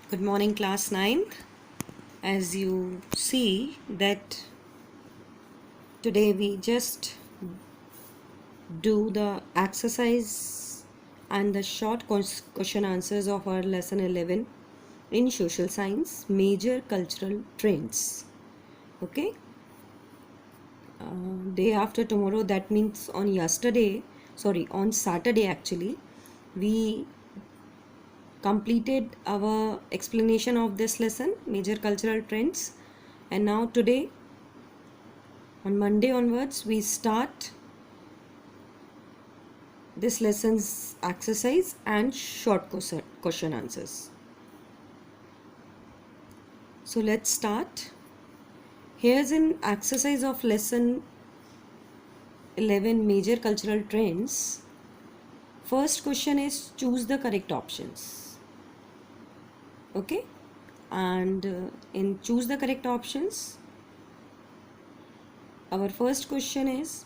Good morning, class 9th. As you see that today we just do the exercise and the short question answers of our lesson 11 in social science, major cultural trends. Okay, day after tomorrow, that means on Saturday actually, we completed our explanation of this lesson, major cultural trends, and now today on Monday onwards we start this lesson's exercise and short question answers. So let's start. Here's an exercise of lesson 11, major cultural trends. First question is choose the correct options. Okay, and in choose the correct options, our first question is,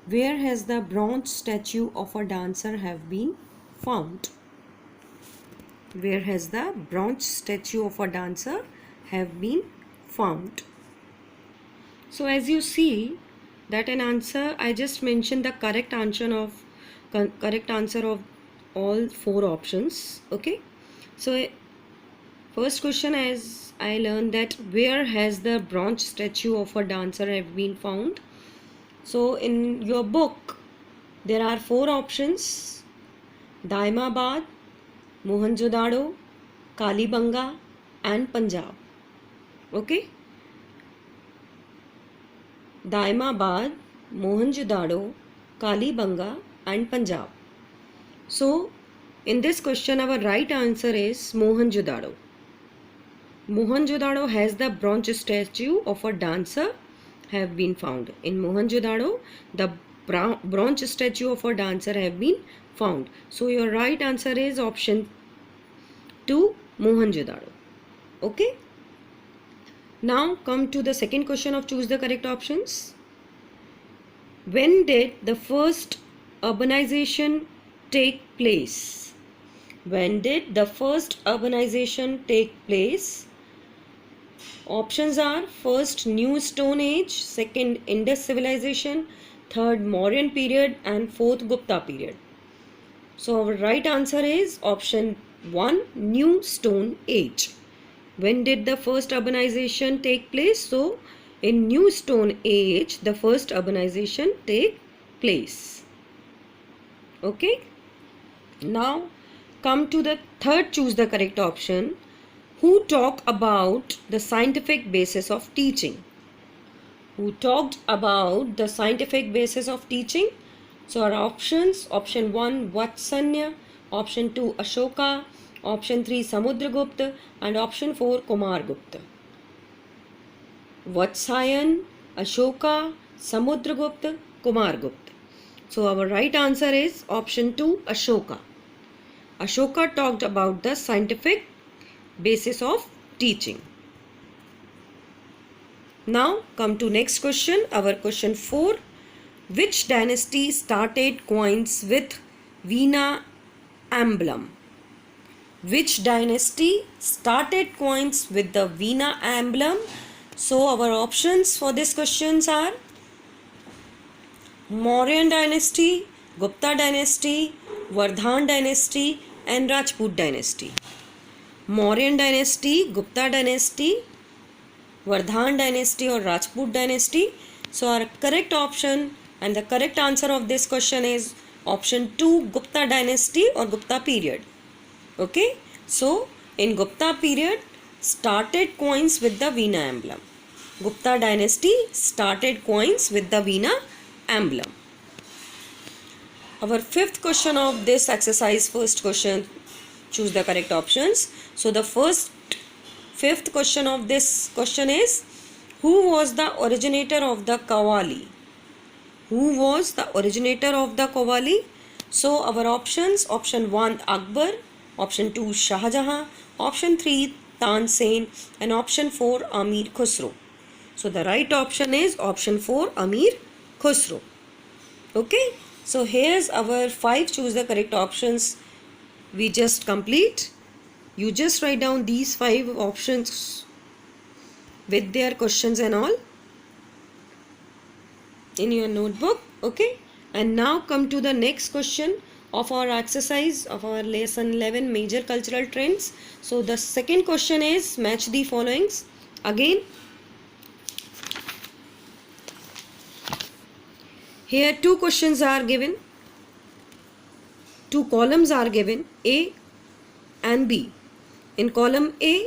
where has the bronze statue of a dancer have been found? Where has the bronze statue of a dancer have been found? So as you see that an answer, I just mentioned the correct answer of all four options. Okay, so first question, as I learned that where has the bronze statue of a dancer have been found? So in your book there are four options: Daimabad, Mohenjo-daro, Kalibanga and Punjab. Okay, Daimabad, Mohenjo-daro, Kalibanga and Punjab. So in this question our right answer is Mohenjo-daro. Mohenjo-daro has the bronze statue of a dancer have been found. In Mohenjo-daro, the bronze statue of a dancer have been found. So your right answer is option 2, Mohenjo-daro. Okay. Now come to the second question of choose the correct options. When did the first urbanization take place? When did the first urbanization take place? Options are first New Stone Age, second Indus Civilization, third Mauryan period and fourth Gupta period. So our right answer is option 1, New Stone Age. When did the first urbanization take place? So in New Stone Age the first urbanization take place. Okay. Now come to the third choose the correct option. Who talked about the scientific basis of teaching? Who talked about the scientific basis of teaching? So our options: option 1, Vatsanya, option 2, Ashoka, option 3, Samudragupta and option 4, Kumargupta. Vatsayan, Ashoka, Samudragupta, Kumargupta. So our right answer is option 2, Ashoka. Ashoka talked about the scientific basis of teaching. Now come to next question, our question 4. Which dynasty started coins with Veena emblem? Which dynasty started coins with the Veena emblem? So our options for this questions are Mauryan dynasty, Gupta dynasty, Vardhan dynasty and Rajput dynasty. Mauryan dynasty, Gupta dynasty, Vardhan dynasty or Rajput dynasty. So our correct option and the correct answer of this question is option 2, Gupta dynasty or Gupta period. Okay, so in Gupta period started coins with the Veena emblem. Gupta dynasty started coins with the Veena emblem. Our fifth question of this exercise, first question, choose the correct options. So the fifth question of this question is, who was the originator of the Qawwali? Who was the originator of the Qawwali? So our options: option 1, Akbar, option 2, Shah Jahan, option 3, Tansen and option 4, Amir Khusro. So the right option is option 4, Amir Khusro. Okay, so here's our 5 choose the correct options we just complete. You just write down these 5 options with their questions and all in your notebook. Okay, and now come to the next question of our exercise of our lesson 11, major cultural trends. So the second question is match the followings. Again, here 2 questions are given, 2 columns are given, A and B. In column A,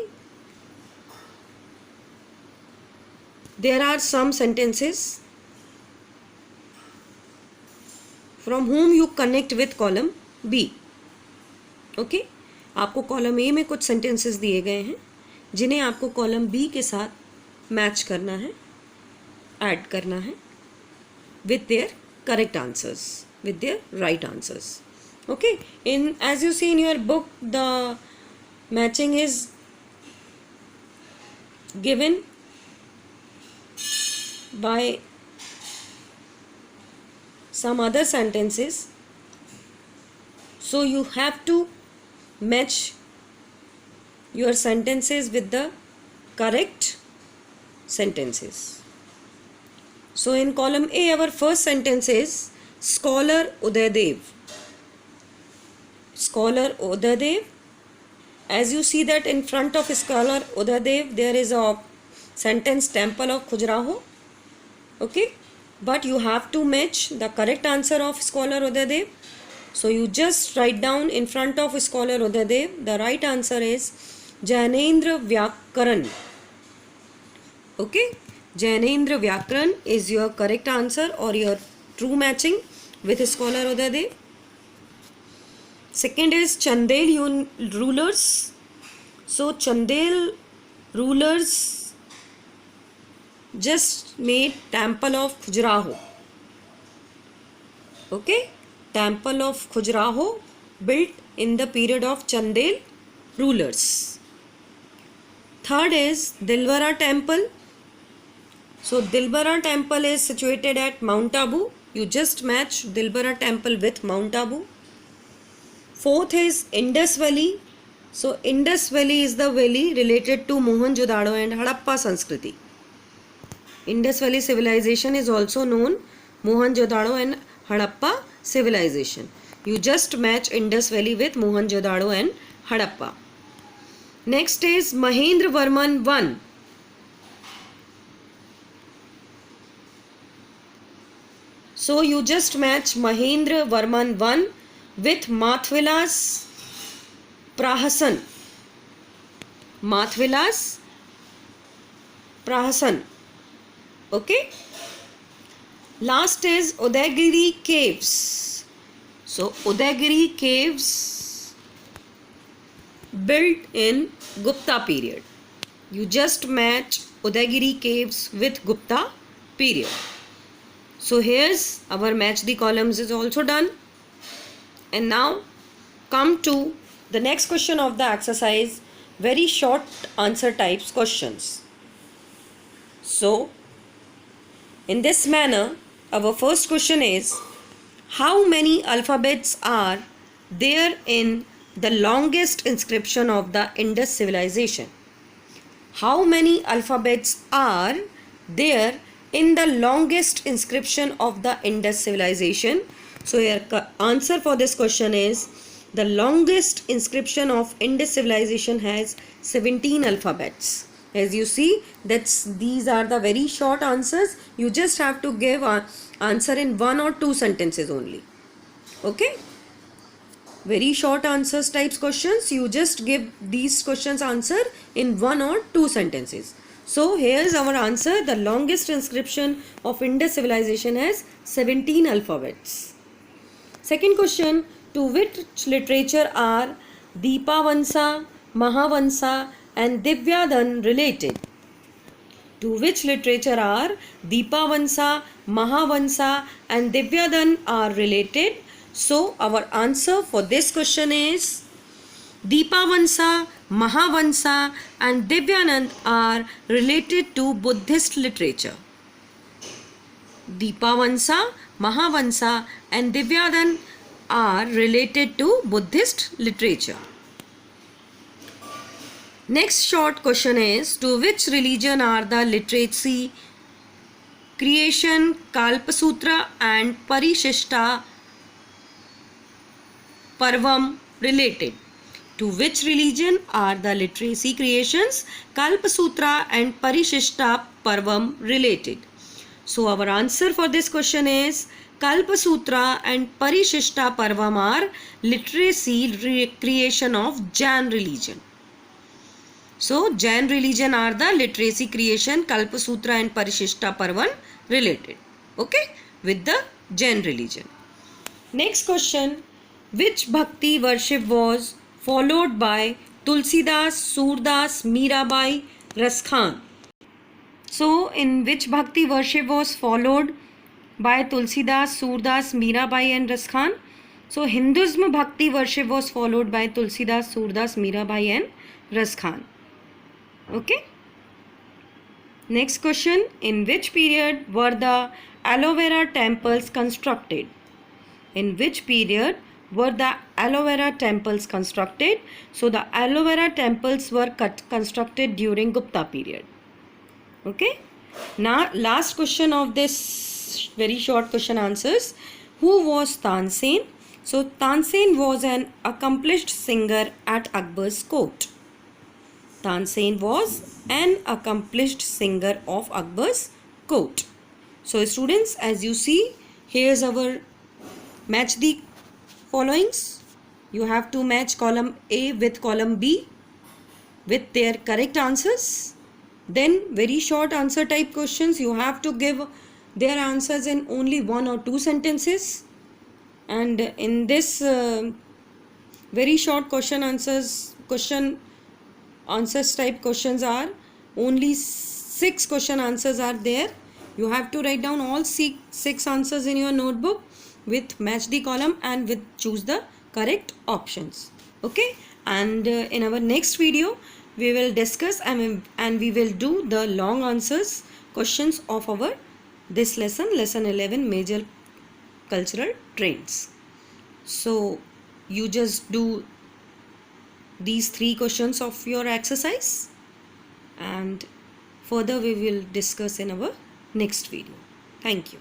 there are some sentences from whom you connect with column B. Okay, आपको column A में कुछ sentences दिए गए हैं जिन्हें आपको column B के साथ मैच करना है, ऐड करना है with their correct answers, with their right answers. Okay, as you see in your book, the matching is given by some other sentences, so you have to match your sentences with the correct sentences. So in column A, our first sentence is Scholar Udayadev. Scholar Udayadev. As you see that in front of Scholar Udayadev, there is a sentence Temple of Khajuraho. Okay, but you have to match the correct answer of Scholar Udayadev. So you just write down in front of Scholar Udayadev, the right answer is Jainendra Vyakaran. Okay, Jainendra Vyakaran is your correct answer or your true matching with Scholar Udayadev. Second is Chandel rulers. So Chandel rulers just made Temple of Khajuraho. Okay, Temple of Khajuraho built in the period of Chandel rulers. Third is Dilwara Temple. So Dilbara Temple is situated at Mount Abu. You just match Dilbara Temple with Mount Abu. Fourth is Indus Valley. So Indus Valley is the valley related to Mohenjo-daro and Harappa Sanskriti. Indus Valley civilization is also known Mohenjo-daro and Harappa civilization. You just match Indus Valley with Mohenjo-daro and Harappa. Next is Mahendra Varman I. So you just match Mahendra Varman I with Mathvilas Prahasan. Mathvilas Prahasan. Okay. Last is Udayagiri Caves. So Udayagiri Caves built in Gupta period. You just match Udayagiri Caves with Gupta period. So here's our match the columns is also done. And now come to the next question of the exercise, very short answer types questions. So in this manner, our first question is, how many alphabets are there in the longest inscription of the Indus civilization? How many alphabets are there in the longest inscription of the Indus civilization? So your answer for this question is, the longest inscription of Indus civilization has 17 alphabets. As you see, these are the very short answers. You just have to give an answer in 1 or 2 sentences only. Okay, very short answers types questions. You just give these questions answer in 1 or 2 sentences. So here's our answer. The longest inscription of Indus civilization has 17 alphabets. Second question, to which literature are Deepavansa, Mahavansa and Divyadan related? To which literature are Deepavansa, Mahavansa and Divyadan are related? So our answer for this question is Deepavansa, Mahavansa and Divyanand are related to Buddhist literature. Deepavansa, Mahavansa and Divyadan are related to Buddhist literature. Next short question is, to which religion are the literacy, creation, Kalpasutra and Parishishta Parvam related? To which religion are the literacy, creations, Kalpasutra and Parishishta Parvam related? So our answer for this question is Kalpasutra and Parishishta Parvam are literacy creation of Jain religion. So Jain religion are the literacy creation, Kalpasutra and Parishishta Parvam related. Okay, with the Jain religion. Next question, which bhakti worship was followed by Tulsidas, Surdas, Mirabai, Raskhan? So in which bhakti worship was followed by Tulsidas, Surdas, Mirabai and Raskhan? So Hinduism bhakti worship was followed by Tulsidas, Surdas, Mirabai and Raskhan. Okay. Next question, in which period were the aloe vera temples constructed? In which period were the aloe vera temples constructed? So the aloe vera temples were constructed during Gupta period. Okay. Now last question of this very short question answers. Who was Tansen? So Tansen was an accomplished singer at Akbar's court. Tansen was an accomplished singer of Akbar's court. So students, as you see, here's our match the followings. You have to match column A with column B with their correct answers. Then very short answer type questions, you have to give their answers in only 1 or 2 sentences. And in this very short question answers type questions are only 6 question answers are there. You have to write down all 6 answers in your notebook with match the column and with choose the correct options. Okay, and in our next video we will discuss and we will do the long answers questions of our this lesson 11 major cultural trends. So you just do these 3 questions of your exercise and further we will discuss in our next video. Thank you.